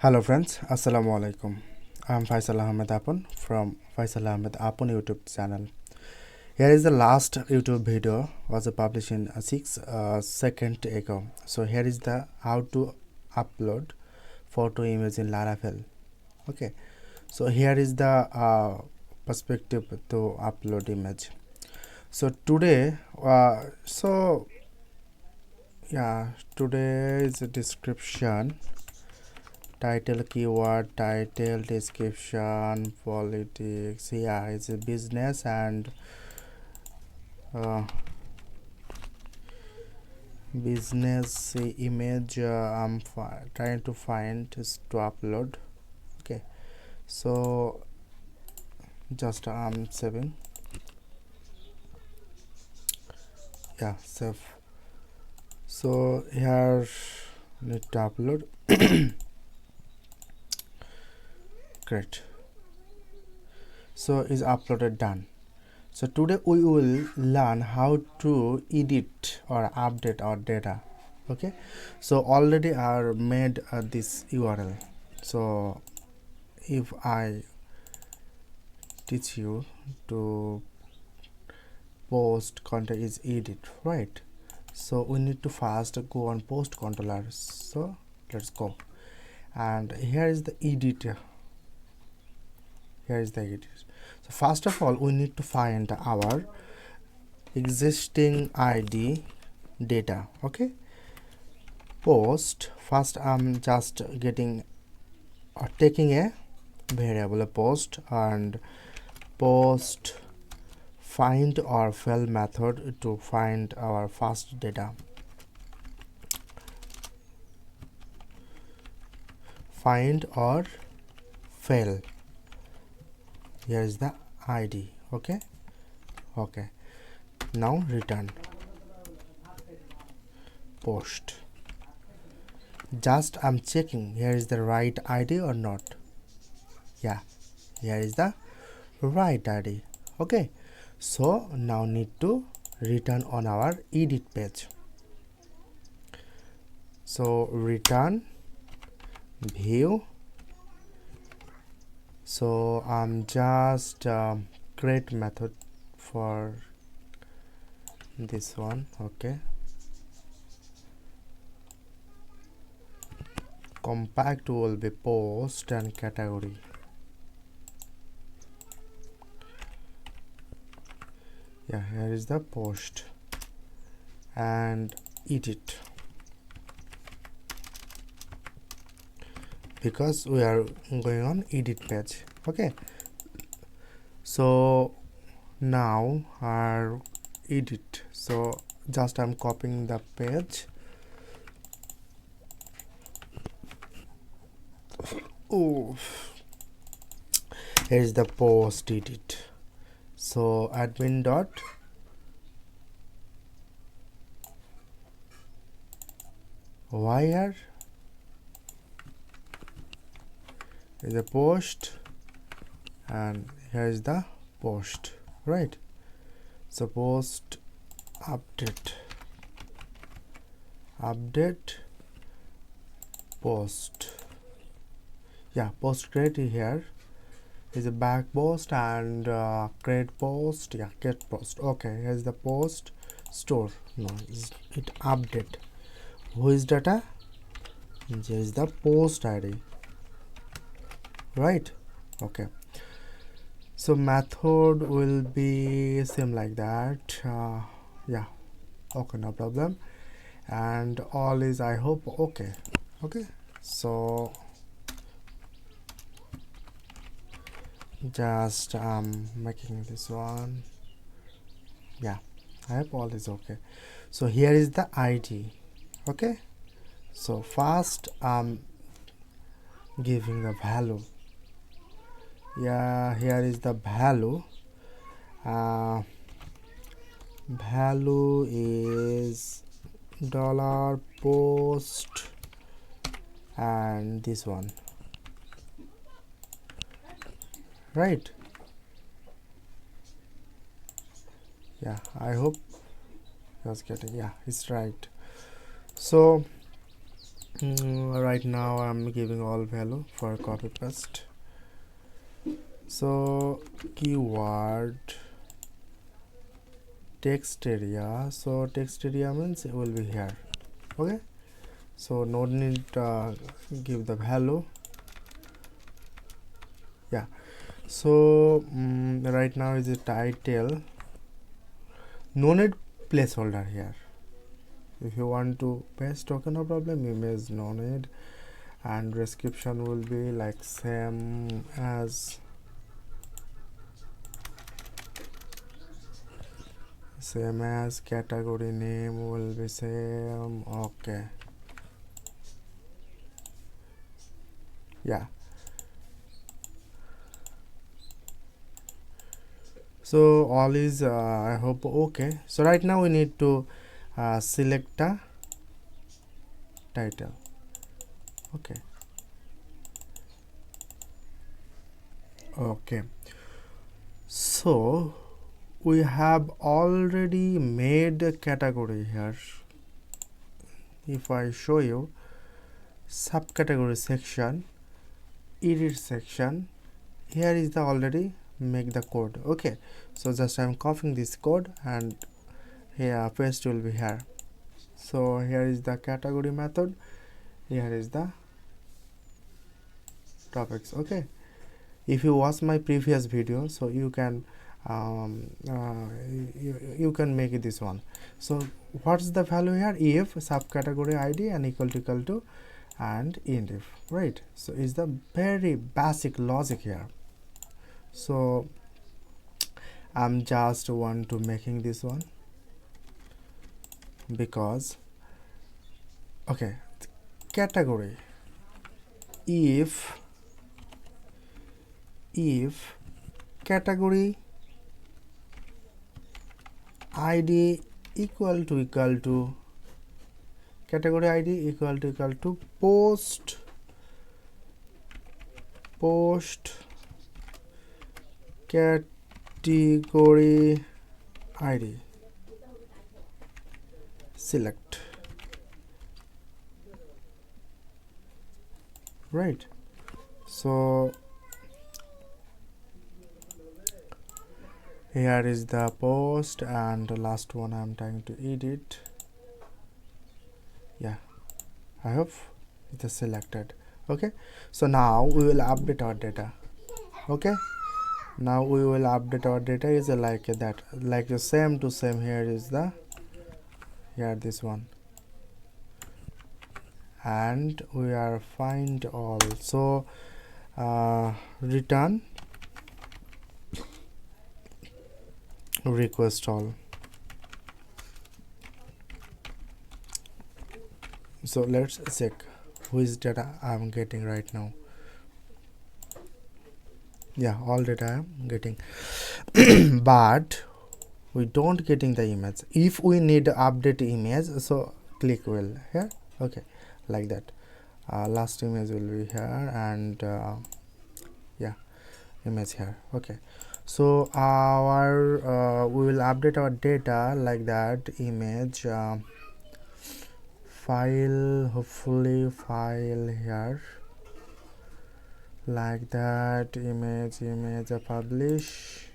Hello friends, Assalamu alaikum. I'm Faisal Ahmed Apon from Faisal Ahmed Apon YouTube channel. Here is the last YouTube video was published in 6 seconds ago. So here is the how to upload photo image in Laravel. Okay, so here is the perspective to upload image. So today, today is a description. Title, keyword, title, description, politics. Yeah, it's a business and business image. I'm trying to find is to upload. Okay, so just I'm saving. Yeah, save. So here need to upload. Great. So is uploaded, done. So today we will learn how to edit or update our data. Okay, so already I made this URL. So if I teach you to post content is edit, right? So we need to first go on post controller. So let's go, and here is the editor. Here is the editor. So first of all we need to find our existing ID data. Okay, post first I'm just getting or taking a variable a post and post find or fill method to find our first data. Find or fill, here is the ID. Okay, now return post. Just I'm checking here is the right ID or not. Yeah, here is the right ID. Okay, so now need to return on our edit page. So return view. So I'm just create method for this one. Okay, compact will be post and category. Yeah, here is the post and edit, because we are going on edit page. Okay, so now our edit. So just I'm copying the page. Oh, here is the post edit. So admin dot wire is a post and here is the post, right? So post update post. Yeah, post create here is a back post and create post. Yeah, get post. Okay, here's the post store. No, it update. Who is data? Here is the post ID, right? Okay, so method will be same like that. Yeah, okay, no problem. And all is, I hope, okay. So just making this one. Yeah, I hope all is okay. So here is the ID. Okay, so first giving the value. Yeah, here is the value. Value is dollar post and this one, right? Yeah, I hope you was getting. Yeah, it's right. So Right now I'm giving all value for copy paste. So keyword text area, so text area means it will be here. Okay, so no need give the value. Yeah, so right now is the title, no need placeholder here. If you want to paste, okay, no problem, image no need, and description will be like same as category name will be same. Okay, yeah, so all is I hope okay. So right now we need to select a title. Okay, okay, so we have already made a category here. If I show you subcategory section, edit section, here is the already make the code. Okay, so just I'm copying this code and here paste will be here. So here is the category method, here is the topics. Okay, if you watch my previous video, so you can you can make this one. So what's the value here? If subcategory id and equal to and end if, right? So is the very basic logic here. So I'm just want to making this one because okay, category, if category id equal to category id equal to post category id, select, right? So here is the post and the last one I'm trying to edit. Yeah, I hope it is selected. Okay, so now we will update our data. Okay, now we will update our data is like that, like the same to same. Here is the here this one, and we are find all. So return request all. So let's check which data I'm getting right now. Yeah, all data I'm getting but we don't getting the image. If we need update image, so click will here. Okay, like that. Last image will be here and yeah, image here. Okay, so our we will update our data like that. Image file, hopefully file here like that, image publish.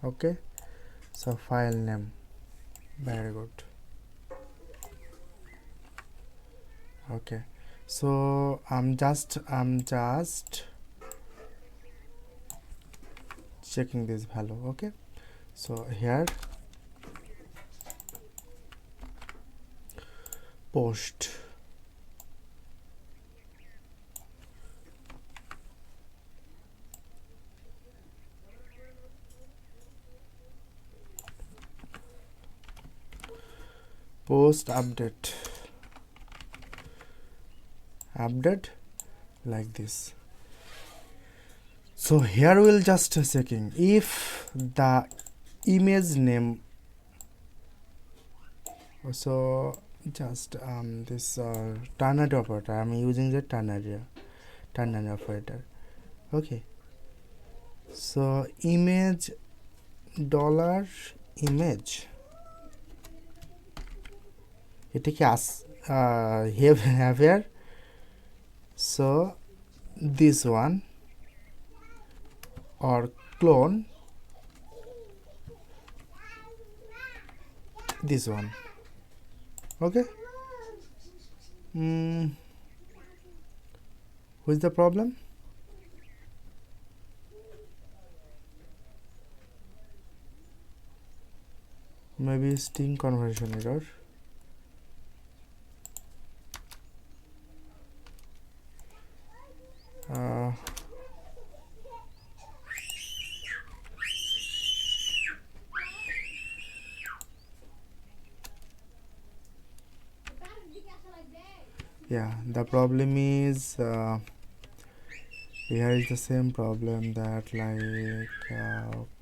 Okay, so file name, very good. Okay, so I'm just checking this value. Okay, so here post update like this. So here we'll just checking if the image name, so just this ternary operator, I'm using the ternary operator. Okay, so image dollar image এটা কি have here So this one, or clone this one. Okay. Who is the problem? Maybe string conversion error. Yeah, the problem is here is the same problem that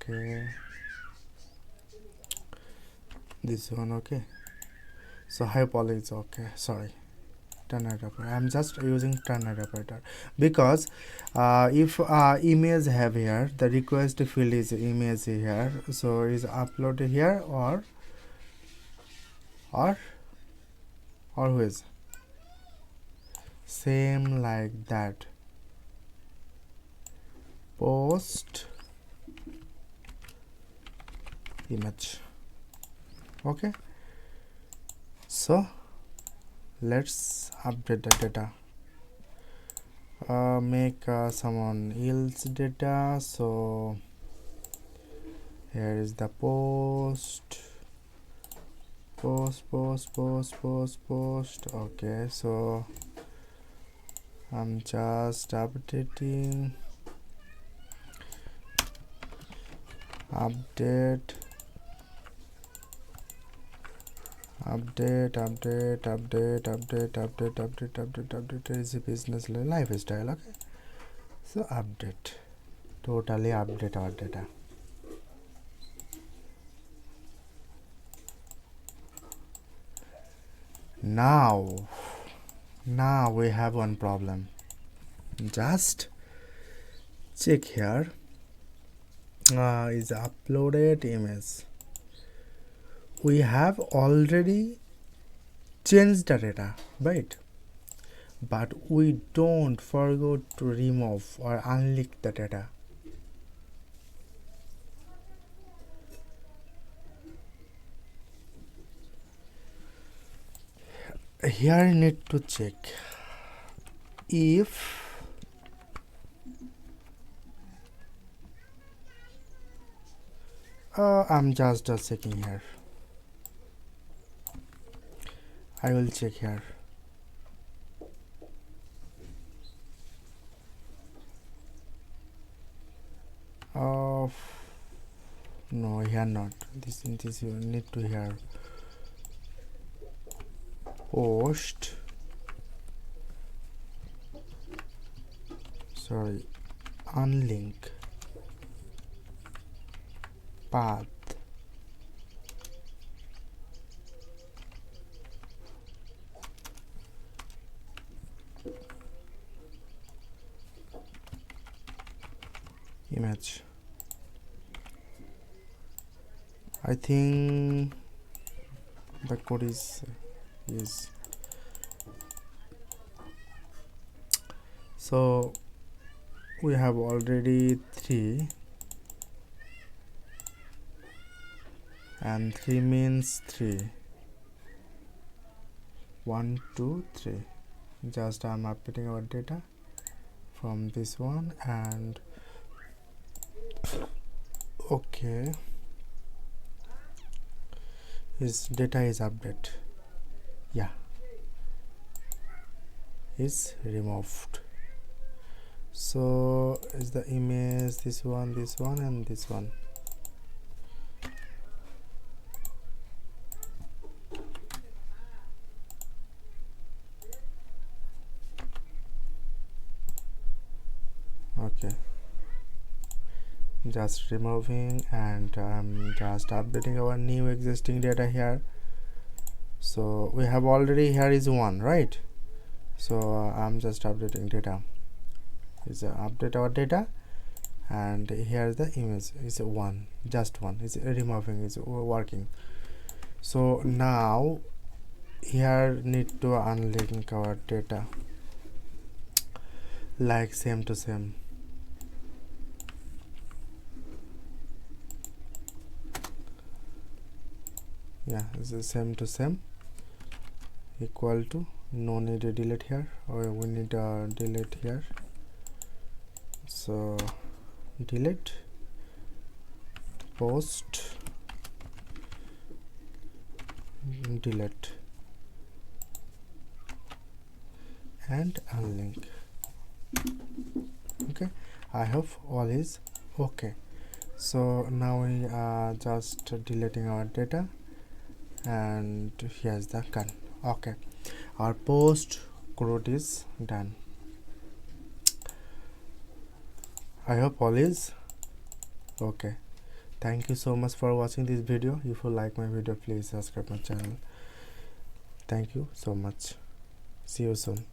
okay, this one. Okay, so hyperlink is okay, sorry, ternary operator. I'm just using ternary operator because if image have here, the request field is image here, so is uploaded here or who is same like that, post image. Okay, so let's update the data. Make someone else data. So here is the post. Okay, so I'm just updating. Update is a business lifestyle. Okay, so update, totally update our data. Now we have one problem. Just check here, is uploaded image. We have already changed the data, right? But we don't forget to remove or unlink the data. Here I need to check if I'm just checking here. I will check here. No, here not. This you need to here post. Sorry, unlink path. Image. I think the code is so we have already 3, and 3 means 3. 1 2 3. Just I'm updating our data from this one, and okay, his data is update. Yeah, is removed. So is the image this one, and this one. Okay, just removing, and I'm just updating our new existing data here. So we have already, here is 1, right? So I'm just updating data. Is update our data, and here the image is 1, just 1 is removing, is working. So now here need to unlink our data. like same to same. Yeah, this is same to same equal to, no need a delete here, or we need a delete here, so delete post delete and unlink. Okay, I hope all is okay. So now we are just deleting our data, and here's the gun. Okay, our post crud is done. I hope all is okay. Thank you so much for watching this video. If you like my video, please subscribe my channel. Thank you so much. See you soon.